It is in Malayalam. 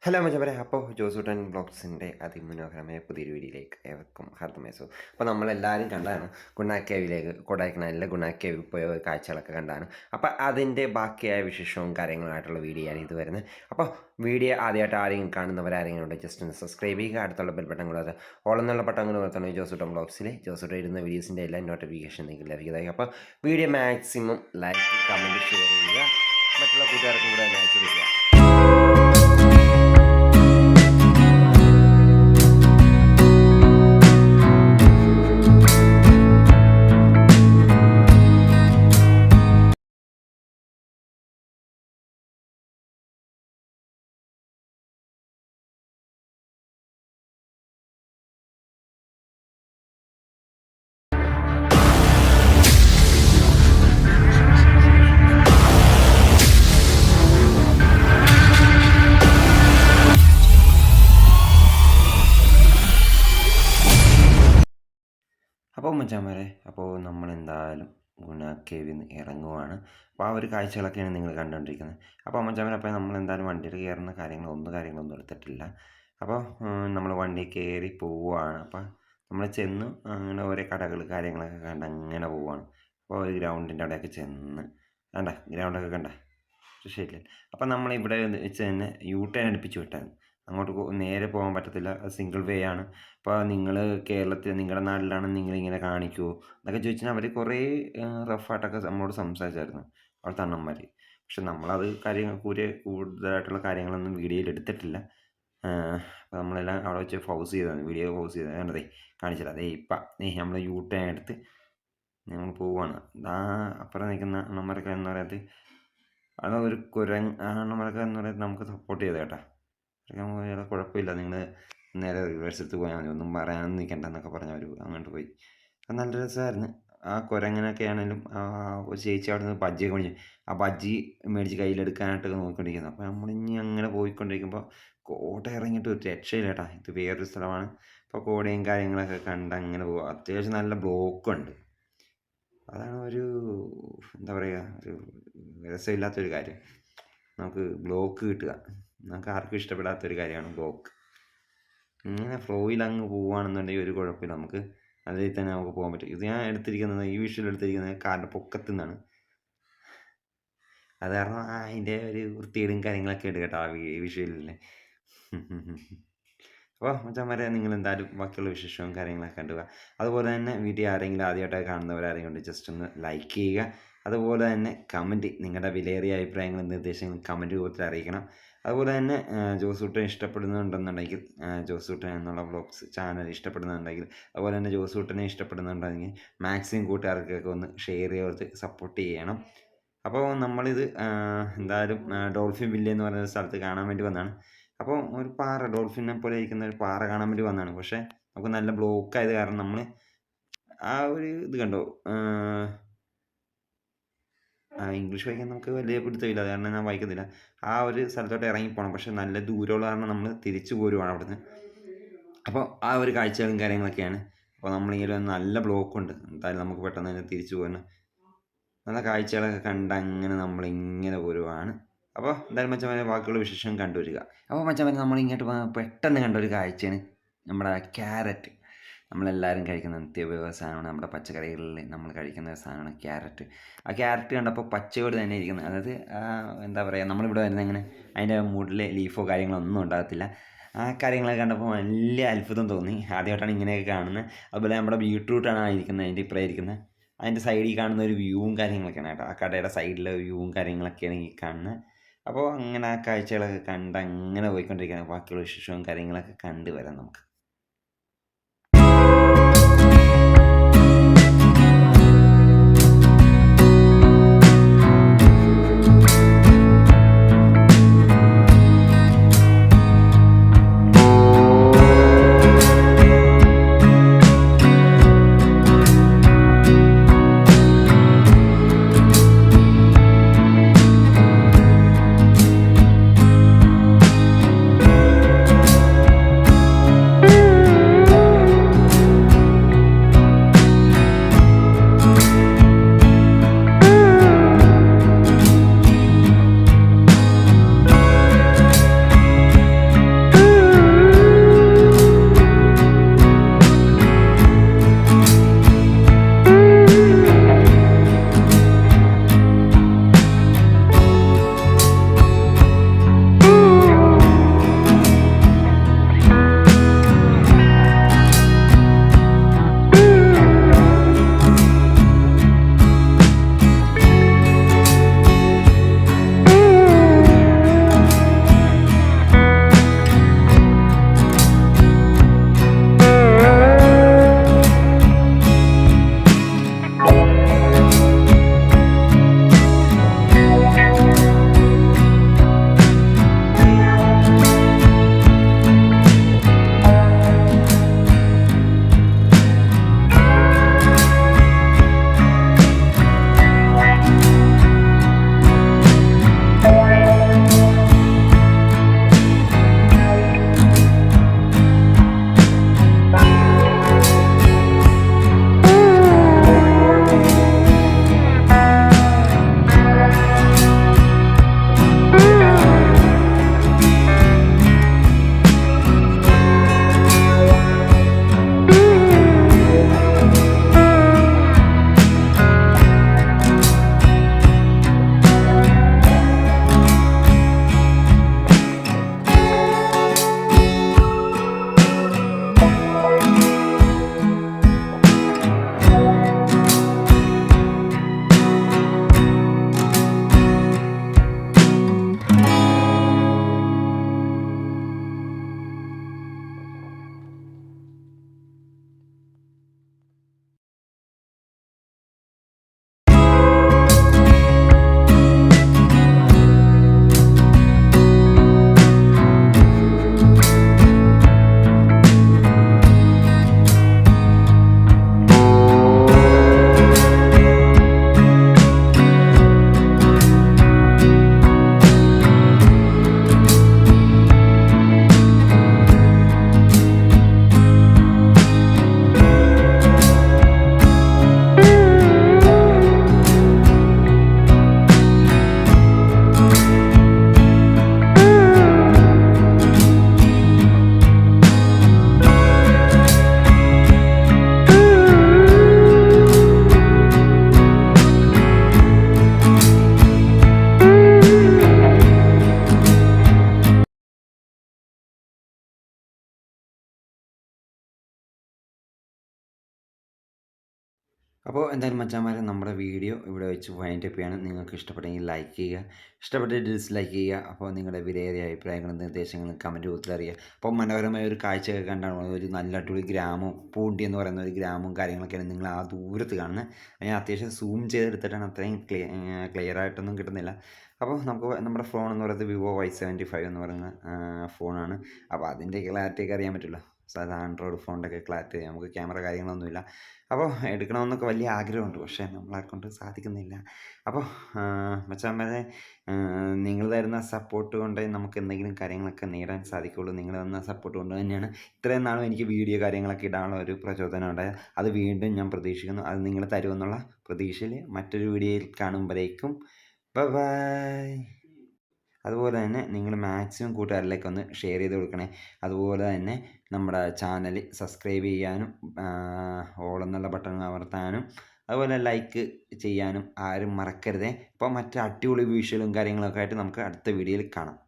ഹലോ മച്ചവരെ, അപ്പോൾ ജോസൂട്ടൻ ബ്ലോഗ്സിൻ്റെ അതിമനോഹരമായ പുതിയൊരു വീഡിയോയിലേക്ക് ഏവർക്കും ഹാർദമേസു. അപ്പോൾ നമ്മളെല്ലാവരും കണ്ടാണ് ഗുണാക്കേവിലേക്ക്, കൊടൈക്കനാലിലെ ഗുണാക്കേവിൽ പോയ കാഴ്ചകളൊക്കെ കണ്ടാണ്. അപ്പോൾ അതിൻ്റെ ബാക്കിയായ വിശേഷവും കാര്യങ്ങളുമായിട്ടുള്ള വീഡിയോ ആണ് ഇത് വരുന്നത്. അപ്പോൾ വീഡിയോ ആദ്യമായിട്ട് ആരെങ്കിലും കാണുന്നവരാരെങ്കിലും ഉണ്ട് ജസ്റ്റ് ഒന്ന് സബ്സ്ക്രൈബ് ചെയ്യുക, അടുത്തുള്ള ബെൽ ബട്ടൺ കൂടാതെ ഓളെന്നുള്ള ബട്ടൺ കൂടെ വരുത്തണം. ജോസൂട്ടൻ ബ്ലോഗ്സിൽ ജോസൂട്ടൻ ഇടുന്ന വീഡിയോസിൻ്റെ എല്ലാ നോട്ടിഫിക്കേഷൻ നിങ്ങൾക്ക് ലഭിക്കുന്നതായിരിക്കും. അപ്പോൾ video maximum like, comment, share ചെയ്യുക, മറ്റുള്ള കൂട്ടുകാർക്കും കൂടെ തന്നെ അയച്ചു കൊടുക്കുക. അപ്പോൾ മച്ചാന്മാരെ, അപ്പോൾ നമ്മളെന്തായാലും ഗുണ കേവിൽ നിന്ന് ഇറങ്ങുവാണ്. അപ്പോൾ ആ ഒരു കാഴ്ചകളൊക്കെയാണ് നിങ്ങൾ കണ്ടുകൊണ്ടിരിക്കുന്നത്. അപ്പോൾ മച്ചാന്മാരെ, അപ്പോൾ നമ്മളെന്തായാലും വണ്ടിയിൽ കയറുന്ന കാര്യങ്ങളൊന്നും എടുത്തിട്ടില്ല. അപ്പോൾ നമ്മൾ വണ്ടി കയറി പോവുകയാണ്. അപ്പോൾ നമ്മൾ ചെന്ന് അങ്ങനെ ഓരോ കടകൾ കാര്യങ്ങളൊക്കെ കണ്ട് അങ്ങനെ പോവുകയാണ്. അപ്പോൾ ഒരു ഗ്രൗണ്ടിൻ്റെ അവിടെയൊക്കെ ചെന്ന് ഗ്രൗണ്ടൊക്കെ കണ്ട ശരിയല്ലേ. അപ്പോൾ നമ്മളിവിടെ വെച്ച് തന്നെ ടേൺ അടുപ്പിച്ച് വിട്ടായിരുന്നു. അങ്ങോട്ട് നേരെ പോകാൻ പറ്റത്തില്ല, സിംഗിൾ വേ ആണ്. അപ്പോൾ നിങ്ങൾ കേരളത്തിൽ നിങ്ങളുടെ നാട്ടിലാണ് നിങ്ങളിങ്ങനെ കാണിക്കുമോ എന്നൊക്കെ ചോദിച്ചാൽ അവർ കുറേ റഫായിട്ടൊക്കെ നമ്മളോട് സംസാരിച്ചായിരുന്നു അവിടുത്തെ അണ്ണന്മാർ. പക്ഷെ നമ്മളത് കൂടുതലായിട്ടുള്ള കാര്യങ്ങളൊന്നും വീഡിയോയിൽ എടുത്തിട്ടില്ല. അപ്പോൾ നമ്മളെല്ലാം അവിടെ വെച്ച് പൗസ് ചെയ്തതാണ്, വീഡിയോ പൗസ് ചെയ്തത് കണ്ടതേ കാണിച്ചില്ല. അതേ ഇപ്പം നമ്മൾ ടേൺ എടുത്ത് ഞങ്ങൾ പോവുകയാണ്. അപ്പുറം നിൽക്കുന്ന അണ്ണന്മാരൊക്കെ എന്ന് പറയുന്നത് അത് ഒരു അണ്ണന്മാരൊക്കെ എന്ന് പറയുന്നത് നമുക്ക് സപ്പോർട്ട് ചെയ്ത് കേട്ടോ. വേറെ കുഴപ്പമില്ല, നിങ്ങൾ നേരെ റിവേഴ്സ് എടുത്ത് പോയാൽ മതി, ഒന്നും പറയാനൊന്നും നിൽക്കണ്ട എന്നൊക്കെ പറഞ്ഞ് അവർ അങ്ങോട്ട് പോയി. അത് നല്ല രസമായിരുന്നു. ആ കുരങ്ങനൊക്കെ ആണെങ്കിലും ഒരു ചേച്ചി അവിടെ നിന്ന് ബജ്ജിയൊക്കെ മേടിച്ചു, ആ ബജ്ജി മേടിച്ച് കയ്യിലെടുക്കാനായിട്ടൊക്കെ നോക്കിക്കൊണ്ടിരിക്കുന്നത്. അപ്പോൾ നമ്മളിനി അങ്ങനെ പോയിക്കൊണ്ടിരിക്കുമ്പോൾ കോട്ട ഇറങ്ങിയിട്ട് ഒരു രക്ഷയില്ല കേട്ടോ. ഇത് വേറൊരു സ്ഥലമാണ്. അപ്പോൾ കോടയും കാര്യങ്ങളൊക്കെ കണ്ട് അങ്ങനെ പോകുക. അത്യാവശ്യം നല്ല ബ്ലോക്കുണ്ട്. അതാണ് ഒരു എന്താ പറയുക, ഒരു രസമില്ലാത്തൊരു കാര്യം. നമുക്ക് ബ്ലോക്ക് കിട്ടുക നമുക്ക് ആർക്കും ഇഷ്ടപ്പെടാത്തൊരു കാര്യമാണ് ബ്ലോക്ക്. ഇങ്ങനെ ഫ്ലോയിൽ അങ്ങ് പോവുകയാണെന്നുണ്ടെങ്കിൽ ഒരു കുഴപ്പമില്ല, നമുക്ക് നല്ല രീതിയിൽ തന്നെ നമുക്ക് പോകാൻ പറ്റും. ഇത് ഞാൻ എടുത്തിരിക്കുന്നത്, ഈ വിഷ്വൽ എടുത്തിരിക്കുന്നത് കാറിൻ്റെ പൊക്കത്തു നിന്നാണ്. അത് കാരണം അതിൻ്റെ ഒരു വൃത്തികേടും കാര്യങ്ങളൊക്കെ ഉണ്ട് കേട്ടോ ആ വിഷ്വലിൽ. അപ്പോൾ മച്ചാന്മാരെ, നിങ്ങൾ എന്തായാലും ബാക്കിയുള്ള വിശേഷവും കാര്യങ്ങളൊക്കെ കണ്ടുക. അതുപോലെ തന്നെ വീഡിയോ ആരെങ്കിലും ആദ്യമായിട്ടൊക്കെ കാണുന്നവരാരെങ്കിലും ഉണ്ട് ജസ്റ്റ് ഒന്ന് ലൈക്ക് ചെയ്യുക. അതുപോലെ തന്നെ കമൻറ്റ്, നിങ്ങളുടെ വിലയേറിയ അഭിപ്രായങ്ങളും നിർദ്ദേശങ്ങളും കമൻറ്റ് രൂപത്തിൽ അറിയിക്കണം. അതുപോലെ തന്നെ ജോസൂട്ടൻ ഇഷ്ടപ്പെടുന്നുണ്ടെന്നുണ്ടെങ്കിൽ, ജോസൂട്ടൻ എന്നുള്ള വ്ളോഗ്സ് ചാനൽ ഇഷ്ടപ്പെടുന്നുണ്ടെങ്കിൽ, അതുപോലെ തന്നെ ജോസൂട്ടനെ ഇഷ്ടപ്പെടുന്നുണ്ടെങ്കിൽ മാക്സിമം കൂട്ടുകാർക്കൊക്കെ ഒന്ന് ഷെയർ ചെയ്ത് സപ്പോർട്ട് ചെയ്യണം. അപ്പോൾ നമ്മളിത് എന്തായാലും ഡോൾഫിൻ വില്ല എന്ന് പറയുന്ന സ്ഥലത്ത് കാണാൻ വേണ്ടി വന്നതാണ്. അപ്പോൾ ഒരു പാറ, ഡോൾഫിനെ പോലെ ഇരിക്കുന്ന ഒരു പാറ കാണാൻ വേണ്ടി വന്നതാണ്. പക്ഷേ നമുക്ക് നല്ല ബ്ലോക്ക് ആയത് കാരണം നമ്മൾ ആ ഒരു ഇത് കണ്ടോ, ഇംഗ്ലീഷ് വായിക്കാൻ നമുക്ക് വലിയ പിടുത്തമില്ല, അത് കാരണം ഞാൻ വായിക്കുന്നില്ല. ആ ഒരു സ്ഥലത്തോട്ട് ഇറങ്ങിപ്പോകണം, പക്ഷെ നല്ല ദൂരമുള്ള കാരണം നമ്മൾ തിരിച്ചു പോരുവാണ് അവിടുന്ന്. അപ്പോൾ ആ ഒരു കാഴ്ചകളും കാര്യങ്ങളൊക്കെയാണ്. അപ്പോൾ നമ്മളിങ്ങനെ നല്ല ബ്ലോക്കുണ്ട്, എന്തായാലും നമുക്ക് പെട്ടെന്ന് തന്നെ തിരിച്ചു പോകാൻ നല്ല കാഴ്ചകളൊക്കെ കണ്ട് അങ്ങനെ നമ്മളിങ്ങനെ പോരുവാണ്. അപ്പോൾ എന്തായാലും മച്ചന്മാരെ ബാക്കിയുള്ള വിശേഷം കണ്ടുവരിക. അപ്പോൾ മച്ചന്മാരെ, നമ്മളിങ്ങോട്ട് പെട്ടെന്ന് കണ്ട ഒരു കാഴ്ചയാണ് നമ്മുടെ ക്യാരറ്റ്. നമ്മളെല്ലാവരും കഴിക്കുന്ന നിത്യോപയോഗ സാധനമാണ്, നമ്മുടെ പച്ചക്കറികളിൽ നമ്മൾ കഴിക്കുന്ന സാധനമാണ് ക്യാരറ്റ്. ആ ക്യാരറ്റ് കണ്ടപ്പോൾ പച്ചയോട് തന്നെ ഇരിക്കുന്നത്, അതായത് എന്താ പറയുക, നമ്മളിവിടെ വരുന്ന ഇങ്ങനെ അതിൻ്റെ മൂട്ടിൽ ലീഫോ കാര്യങ്ങളോ ഒന്നും ഉണ്ടാകത്തില്ല. ആ കാര്യങ്ങളൊക്കെ കണ്ടപ്പോൾ വലിയ അത്ഭുതം തോന്നി. ആദ്യമായിട്ടാണ് ഇങ്ങനെയൊക്കെ കാണുന്നത്. അതുപോലെ നമ്മുടെ ബീട്രൂട്ടാണ് ഇരിക്കുന്നത്, അതിൻ്റെ ഇപ്പുറം ഇരിക്കുന്നത്. അതിൻ്റെ സൈഡിൽ കാണുന്ന ഒരു വ്യൂവും കാര്യങ്ങളൊക്കെയാണ് കേട്ടോ, ആ കടയുടെ സൈഡിലെ വ്യൂവും കാര്യങ്ങളൊക്കെയാണ് ഈ കാണുന്നത്. അപ്പോൾ അങ്ങനെ ആ കാഴ്ചകളൊക്കെ കണ്ട് അങ്ങനെ പോയിക്കൊണ്ടിരിക്കുകയാണ്. ബാക്കിയുള്ള വിശേഷവും കാര്യങ്ങളൊക്കെ കണ്ടുവരാം നമുക്ക്. അപ്പോൾ എന്തായാലും മച്ചാന്മാരെ നമ്മുടെ വീഡിയോ ഇവിടെ വെച്ച് വൈൻഡ് അപ്പ് ചെയ്യാണ്. നിങ്ങൾക്ക് ഇഷ്ടപ്പെട്ടെങ്കിൽ ലൈക്ക് ചെയ്യുക, ഇഷ്ടപ്പെട്ടിട്ട് ഡിസ്ലൈക്ക് ചെയ്യുക. അപ്പോൾ നിങ്ങളുടെ വിലയേറിയ അഭിപ്രായങ്ങളും നിർദ്ദേശങ്ങളും കമൻറ്റ് ബോക്സിൽ അറിയുക. അപ്പോൾ മനോഹരമായ ഒരു കാഴ്ചയൊക്കെ കണ്ടാണ് ഒരു നല്ല അടിപൊളി ഗ്രാമവും പൂണ്ടി എന്ന് പറയുന്ന ഒരു ഗ്രാമവും കാര്യങ്ങളൊക്കെയാണ് നിങ്ങൾ ആ ദൂരത്ത് കാണുന്നത്. ഞാൻ അത്യാവശ്യം സൂം ചെയ്തെടുത്തിട്ടാണ്, അത്രയും ക്ലിയർ ആയിട്ടൊന്നും കിട്ടുന്നില്ല. അപ്പോൾ നമുക്ക് നമ്മുടെ ഫോൺ എന്ന് പറയുന്നത് വിവോ Y75 എന്ന് പറയുന്ന ഫോണാണ്. അപ്പോൾ അതിൻ്റെ ക്ലാരിറ്റിയൊക്കെ അറിയാൻ പറ്റുമല്ലോ. സാധാ ആൻഡ്രോയിഡ് ഫോണിൻ്റെ ഒക്കെ ക്ലാരിറ്റി, നമുക്ക് ക്യാമറ കാര്യങ്ങളൊന്നുമില്ല. അപ്പോൾ എടുക്കണമെന്നൊക്കെ വലിയ ആഗ്രഹമുണ്ട്, പക്ഷേ നമ്മളെക്കൊണ്ട് സാധിക്കുന്നില്ല. അപ്പോൾ മച്ചാന്മാരെ, നിങ്ങൾ തരുന്ന സപ്പോർട്ട് കൊണ്ടേ നമുക്ക് എന്തെങ്കിലും കാര്യങ്ങളൊക്കെ നേടാൻ സാധിക്കുകയുള്ളൂ. നിങ്ങൾ തന്ന സപ്പോർട്ട് കൊണ്ട് തന്നെയാണ് ഇത്രയും നാളും എനിക്ക് വീഡിയോ കാര്യങ്ങളൊക്കെ ഇടാനുള്ള ഒരു പ്രചോദനം ഉണ്ടായത്. അത് വീണ്ടും ഞാൻ പ്രതീക്ഷിക്കുന്നു. അത് നിങ്ങൾ തരുമെന്നുള്ള പ്രതീക്ഷയിൽ മറ്റൊരു വീഡിയോയിൽ കാണുമ്പോഴേക്കും ബൈ ബൈ. അതുപോലെ തന്നെ നിങ്ങൾ മാക്സിമം കൂട്ടുകാരിലേക്ക് ഒന്ന് ഷെയർ ചെയ്ത് കൊടുക്കണേ. അതുപോലെ തന്നെ നമ്മുടെ ചാനൽ സബ്സ്ക്രൈബ് ചെയ്യാനും ഓൾ എന്നുള്ള ബട്ടൺ അമർത്താനും അതുപോലെ ലൈക്ക് ചെയ്യാനും ആരും മറക്കരുതേ. അപ്പോൾ മറ്റ് അടിപൊളി വിഷ്വലും കാര്യങ്ങളൊക്കെ ആയിട്ട് നമുക്ക് അടുത്ത വീഡിയോയിൽ കാണാം.